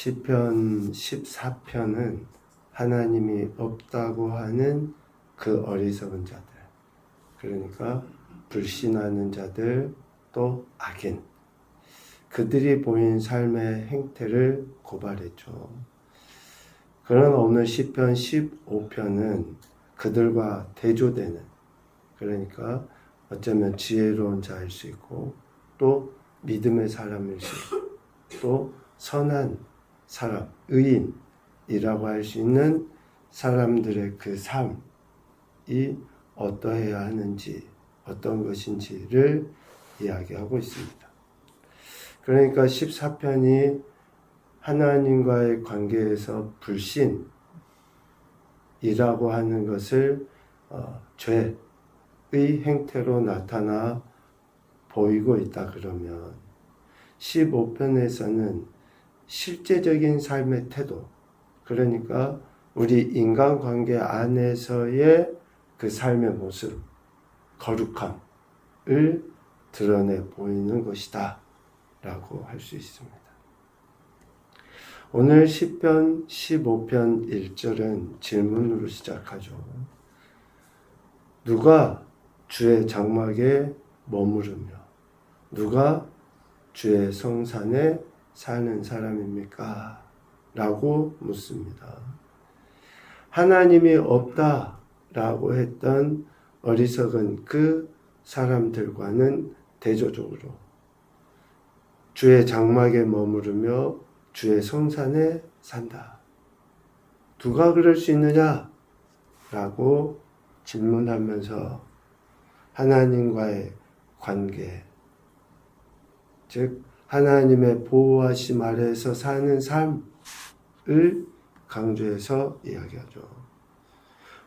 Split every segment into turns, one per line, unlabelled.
시편 14편은 하나님이 없다고 하는 그 어리석은 자들, 그러니까 불신하는 자들, 또 악인, 그들이 보인 삶의 행태를 고발했죠. 그러나 오늘 시편 15편은 그들과 대조되는, 그러니까 어쩌면 지혜로운 자일 수 있고, 또 믿음의 사람일 수 있고, 또 선한 사람, 의인이라고 할 수 있는 사람들의 그 삶이 어떠해야 하는지, 어떤 것인지를 이야기하고 있습니다. 그러니까 14편이 하나님과의 관계에서 불신이라고 하는 것을 죄의 행태로 나타나 보이고 있다 그러면 15편에서는 실제적인 삶의 태도, 그러니까 우리 인간관계 안에서의 그 삶의 모습, 거룩함을 드러내 보이는 것이다 라고 할 수 있습니다. 오늘 시편 15편 1절은 질문으로 시작하죠. 누가 주의 장막에 머무르며 누가 주의 성산에 사는 사람입니까? 라고 묻습니다. 하나님이 없다 라고 했던 어리석은 그 사람들과는 대조적으로 주의 장막에 머무르며 주의 성산에 산다. 누가 그럴 수 있느냐? 라고 질문하면서 하나님과의 관계, 즉 하나님의 보호하심 아래에서 사는 삶을 강조해서 이야기하죠.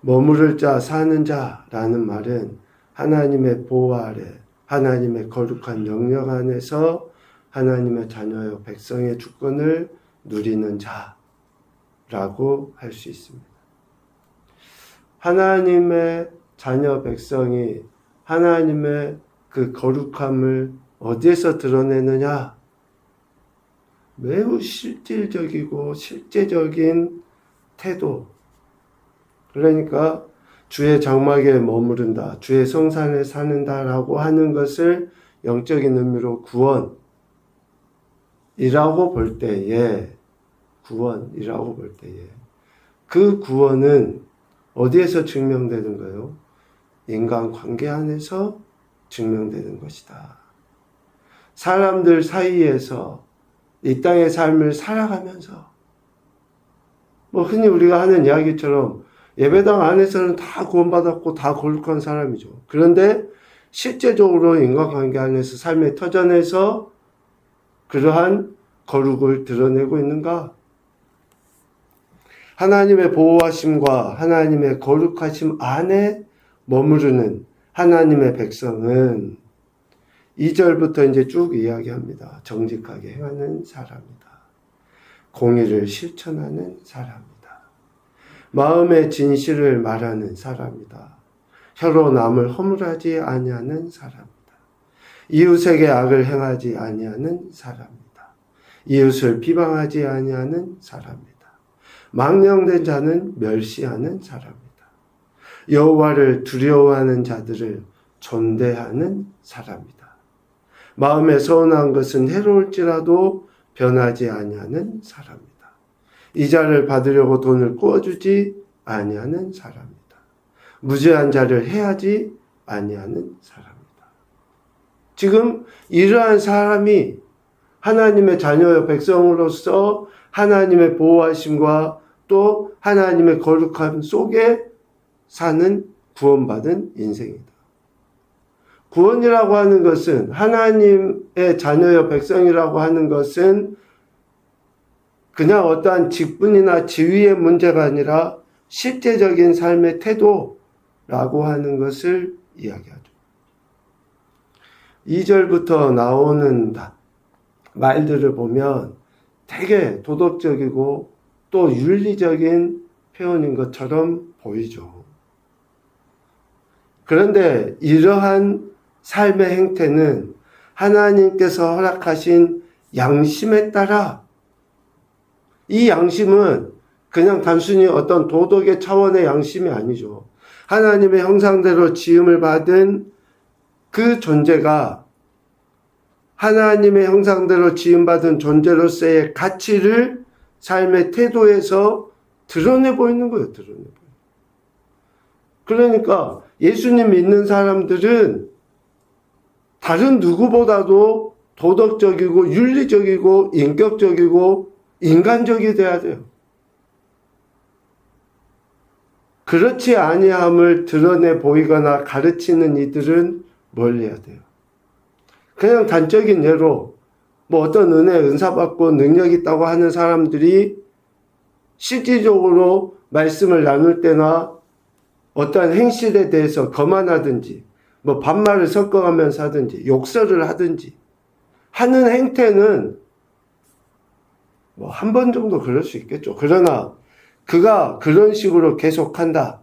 머무를 자, 사는 자라는 말은 하나님의 보호 아래, 하나님의 거룩한 영역 안에서 하나님의 자녀요 백성의 주권을 누리는 자라고 할 수 있습니다. 하나님의 자녀 백성이 하나님의 그 거룩함을 어디에서 드러내느냐? 매우 실질적이고 실제적인 태도. 그러니까 주의 장막에 머무른다, 주의 성산에 사는다라고 하는 것을 영적인 의미로 구원이라고 볼 때에, 그 구원은 어디에서 증명되는가요? 인간관계 안에서 증명되는 것이다. 사람들 사이에서 이 땅의 삶을 살아가면서 흔히 우리가 하는 이야기처럼 예배당 안에서는 다 구원받았고 다 거룩한 사람이죠. 그런데 실제적으로 인간관계 안에서 삶의 터전에서 그러한 거룩을 드러내고 있는가? 하나님의 보호하심과 하나님의 거룩하심 안에 머무르는 하나님의 백성은 2절부터 이제 쭉 이야기합니다. 정직하게 행하는 사람이다. 공의를 실천하는 사람이다. 마음의 진실을 말하는 사람이다. 혀로 남을 허물하지 아니하는 사람이다. 이웃에게 악을 행하지 아니하는 사람이다. 이웃을 비방하지 아니하는 사람이다. 망령된 자는 멸시하는 사람이다. 여호와를 두려워하는 자들을 존대하는 사람이다. 마음에 서운한 것은 해로울지라도 변하지 아니하는 사람이다. 이자를 받으려고 돈을 꾸어주지 아니하는 사람이다. 무죄한 자를 해하지 아니하는 사람이다. 지금 이러한 사람이 하나님의 자녀의 백성으로서 하나님의 보호하심과 또 하나님의 거룩함 속에 사는 구원받은 인생이다. 구원이라고 하는 것은, 하나님의 자녀여 백성이라고 하는 것은 그냥 어떠한 직분이나 지위의 문제가 아니라 실제적인 삶의 태도라고 하는 것을 이야기하죠. 2절부터 나오는 말들을 보면 되게 도덕적이고 또 윤리적인 표현인 것처럼 보이죠. 그런데 이러한 삶의 행태는 하나님께서 허락하신 양심에 따라 이 양심은 그냥 단순히 어떤 도덕의 차원의 양심이 아니죠. 하나님의 형상대로 지음을 받은 그 존재가 하나님의 형상대로 지음받은 존재로서의 가치를 삶의 태도에서 드러내 보이는 거예요. 드러내 보이는. 그러니까 예수님 믿는 사람들은 다른 누구보다도 도덕적이고 윤리적이고 인격적이고 인간적이 돼야 돼요. 그렇지 아니함을 드러내 보이거나 가르치는 이들은 뭘 해야 돼요? 그냥 단적인 예로 뭐 어떤 은사 받고 능력 있다고 하는 사람들이 실질적으로 말씀을 나눌 때나 어떠한 행실에 대해서 거만하든지 뭐 반말을 섞어가면서 하든지 욕설을 하든지 하는 행태는 뭐 한 번 정도 그럴 수 있겠죠. 그러나 그가 그런 식으로 계속한다.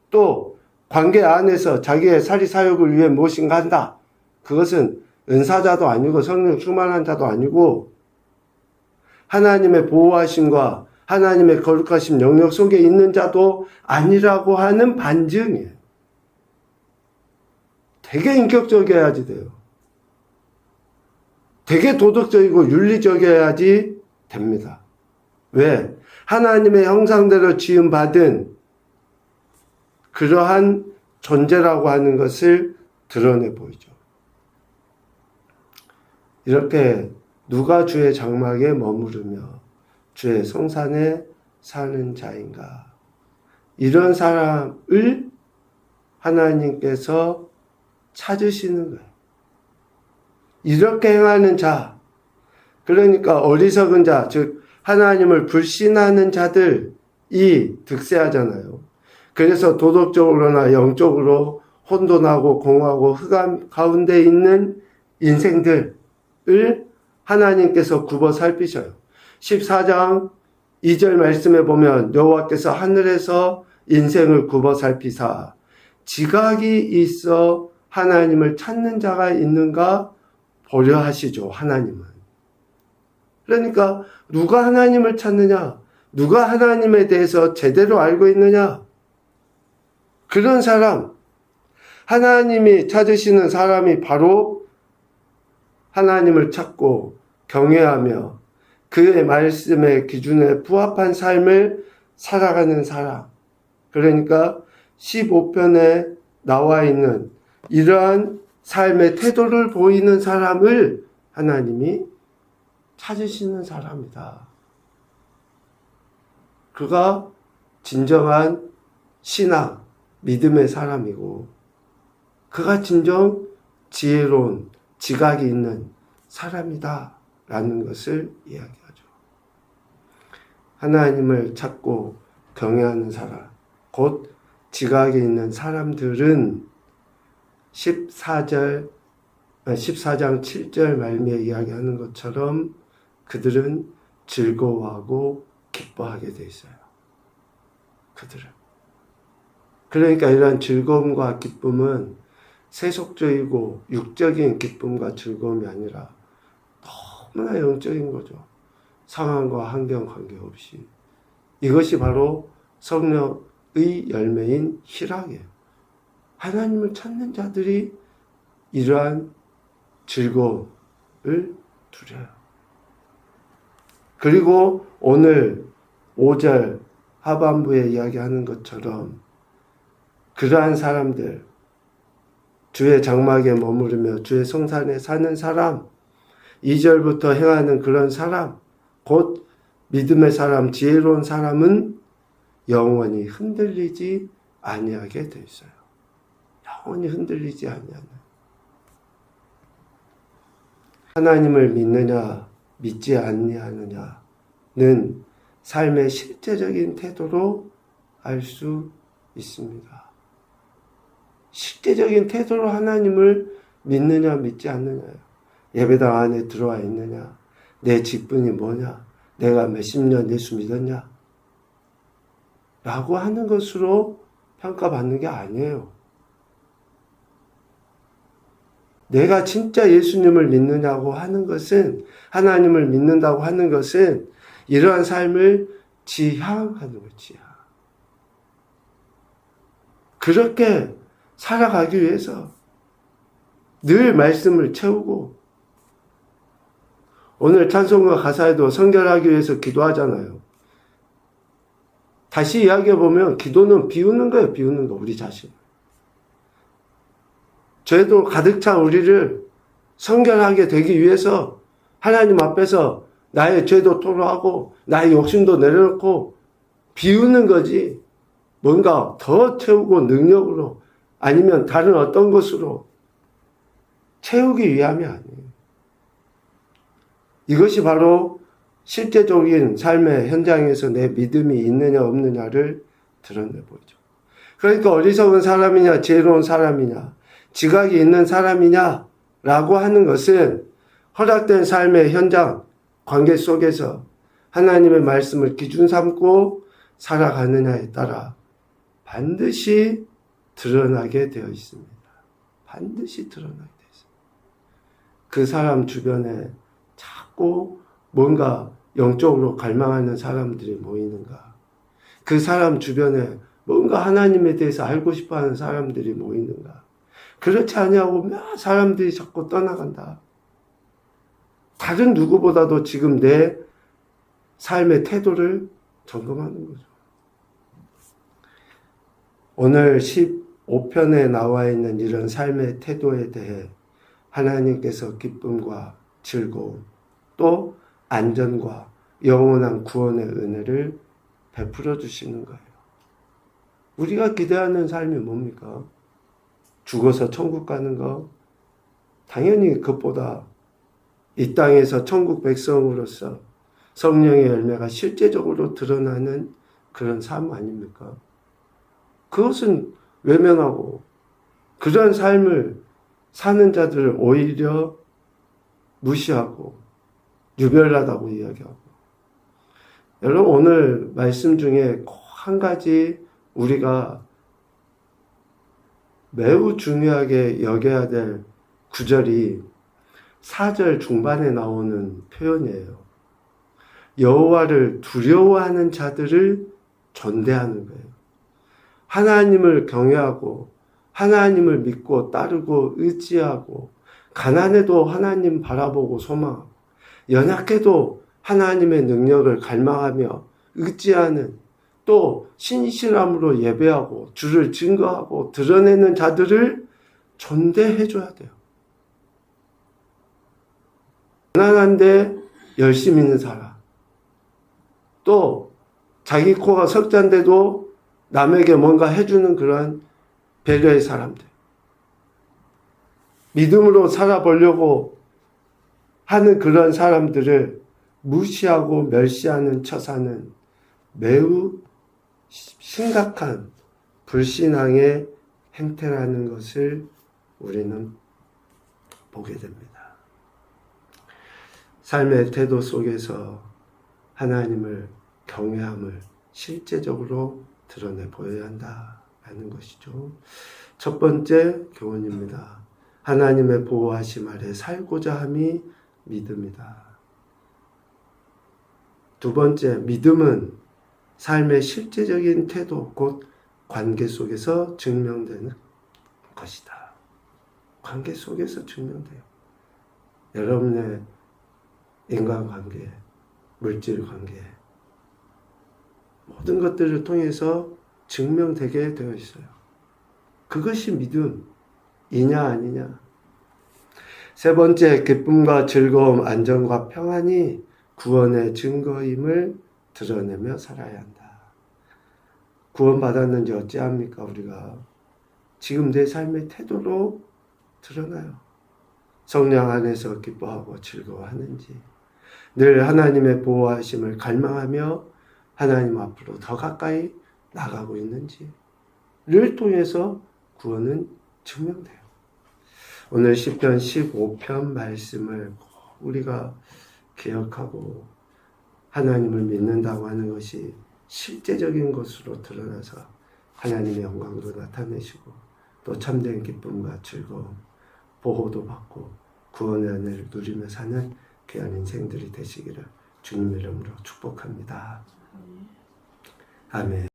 또 관계 안에서 자기의 사리사욕을 위해 무엇인가 한다. 그것은 은사자도 아니고 성령 충만한 자도 아니고 하나님의 보호하심과 하나님의 거룩하심 영역 속에 있는 자도 아니라고 하는 반증이에요. 되게 인격적이어야지 돼요. 되게 도덕적이고 윤리적이어야지 됩니다. 왜? 하나님의 형상대로 지음받은 그러한 존재라고 하는 것을 드러내 보이죠. 이렇게 누가 주의 장막에 머무르며 주의 성산에 사는 자인가? 이런 사람을 하나님께서 찾으시는 거예요. 이렇게 행하는 자, 그러니까 어리석은 자, 즉 하나님을 불신하는 자들이 득세하잖아요. 그래서 도덕적으로나 영적으로 혼돈하고 공허하고 흑암 가운데 있는 인생들을 하나님께서 굽어 살피셔요. 14장 2절 말씀에 보면 여호와께서 하늘에서 인생을 굽어 살피사 지각이 있어 하나님을 찾는 자가 있는가 보려 하시죠. 하나님은. 그러니까 누가 하나님을 찾느냐? 누가 하나님에 대해서 제대로 알고 있느냐? 그런 사람, 하나님이 찾으시는 사람이 바로 하나님을 찾고 경외하며 그의 말씀의 기준에 부합한 삶을 살아가는 사람. 그러니까 15편에 나와 있는 이러한 삶의 태도를 보이는 사람을 하나님이 찾으시는 사람이다. 그가 진정한 신앙, 믿음의 사람이고 그가 진정 지혜로운 지각이 있는 사람이다 라는 것을 이야기하죠. 하나님을 찾고 경외하는 사람, 곧 지각이 있는 사람들은 14장 7절 말미에 이야기하는 것처럼 그들은 즐거워하고 기뻐하게 돼 있어요. 그들은. 그러니까 이러한 즐거움과 기쁨은 세속적이고 육적인 기쁨과 즐거움이 아니라 너무나 영적인 거죠. 상황과 환경 관계없이. 이것이 바로 성령의 열매인 희락이에요. 하나님을 찾는 자들이 이러한 즐거움을 누려요. 그리고 오늘 5절 하반부에 이야기하는 것처럼 그러한 사람들, 주의 장막에 머무르며 주의 성산에 사는 사람, 2절부터 행하는 그런 사람, 곧 믿음의 사람, 지혜로운 사람은 영원히 흔들리지 아니하게 돼 있어요. 영원히 흔들리지 아니하는. 하나님을 믿느냐, 믿지 아니하느냐는 삶의 실제적인 태도로 알 수 있습니다. 실제적인 태도로 하나님을 믿느냐, 믿지 않느냐요. 예배당 안에 들어와 있느냐, 내 직분이 뭐냐, 내가 몇십 년 예수 믿었냐, 라고 하는 것으로 평가받는 게 아니에요. 내가 진짜 예수님을 믿느냐고 하는 것은, 하나님을 믿는다고 하는 것은 이러한 삶을 지향하는 거예요. 지향. 그렇게 살아가기 위해서 늘 말씀을 채우고, 오늘 찬송가 가사에도 성결하기 위해서 기도하잖아요. 다시 이야기해보면 기도는 비우는 거예요. 비우는 거. 우리 자신. 죄도 가득 찬 우리를 성결하게 되기 위해서 하나님 앞에서 나의 죄도 토로하고 나의 욕심도 내려놓고 비우는 거지, 뭔가 더 채우고 능력으로 아니면 다른 어떤 것으로 채우기 위함이 아니에요. 이것이 바로 실제적인 삶의 현장에서 내 믿음이 있느냐 없느냐를 드러내보죠. 그러니까 어리석은 사람이냐 지혜로운 사람이냐 지각이 있는 사람이냐 라고 하는 것은 허락된 삶의 현장 관계 속에서 하나님의 말씀을 기준 삼고 살아가느냐에 따라 반드시 드러나게 되어 있습니다. 반드시 드러나게 되어 있습니다. 그 사람 주변에 자꾸 뭔가 영적으로 갈망하는 사람들이 모이는가? 그 사람 주변에 뭔가 하나님에 대해서 알고 싶어하는 사람들이 모이는가? 그렇지 않냐고 사람들이 자꾸 떠나간다. 다른 누구보다도 지금 내 삶의 태도를 점검하는 거죠. 오늘 15편에 나와 있는 이런 삶의 태도에 대해 하나님께서 기쁨과 즐거움, 또 안전과 영원한 구원의 은혜를 베풀어 주시는 거예요. 우리가 기대하는 삶이 뭡니까? 죽어서 천국 가는 거? 당연히 그것보다 이 땅에서 천국 백성으로서 성령의 열매가 실제적으로 드러나는 그런 삶 아닙니까? 그것은 외면하고 그런 삶을 사는 자들을 오히려 무시하고 유별나다고 이야기하고. 여러분, 오늘 말씀 중에 꼭 한 가지 우리가 매우 중요하게 여겨야 될 구절이 4절 중반에 나오는 표현이에요. 여호와를 두려워하는 자들을 존대하는 거예요. 하나님을 경외하고 하나님을 믿고 따르고 의지하고, 가난해도 하나님 바라보고 소망하고, 연약해도 하나님의 능력을 갈망하며 의지하는, 또 신실함으로 예배하고 주를 증거하고 드러내는 자들을 존대해 줘야 돼요. 가난한데 열심히 있는 사람, 또 자기 코가 석잔데도 남에게 뭔가 해주는 그런 배려의 사람들, 믿음으로 살아보려고 하는 그런 사람들을 무시하고 멸시하는 처사는 매우 심각한 불신앙의 행태라는 것을 우리는 보게 됩니다. 삶의 태도 속에서 하나님을 경외함을 실제적으로 드러내 보여야 한다는 것이죠. 첫 번째 교훈입니다. 하나님의 보호하심 아래 살고자 함이 믿음이다. 두 번째, 믿음은 삶의 실제적인 태도, 곧 관계 속에서 증명되는 것이다. 관계 속에서 증명돼요. 여러분의 인간관계, 물질관계, 모든 것들을 통해서 증명되게 되어 있어요. 그것이 믿음이냐 아니냐. 세 번째, 기쁨과 즐거움, 안정과 평안이 구원의 증거임을 드러내며 살아야 한다. 구원받았는지 어찌합니까? 우리가 지금 내 삶의 태도로 드러나요. 성령 안에서 기뻐하고 즐거워하는지, 늘 하나님의 보호하심을 갈망하며 하나님 앞으로 더 가까이 나가고 있는지를 통해서 구원은 증명돼요. 오늘 시편 15편 말씀을 우리가 기억하고 하나님을 믿는다고 하는 것이 실제적인 것으로 드러나서 하나님의 영광도 나타내시고, 또 참된 기쁨과 즐거움, 보호도 받고 구원의 은혜를 누리며 사는 귀한 인생들이 되시기를 주님 이름으로 축복합니다. 아멘.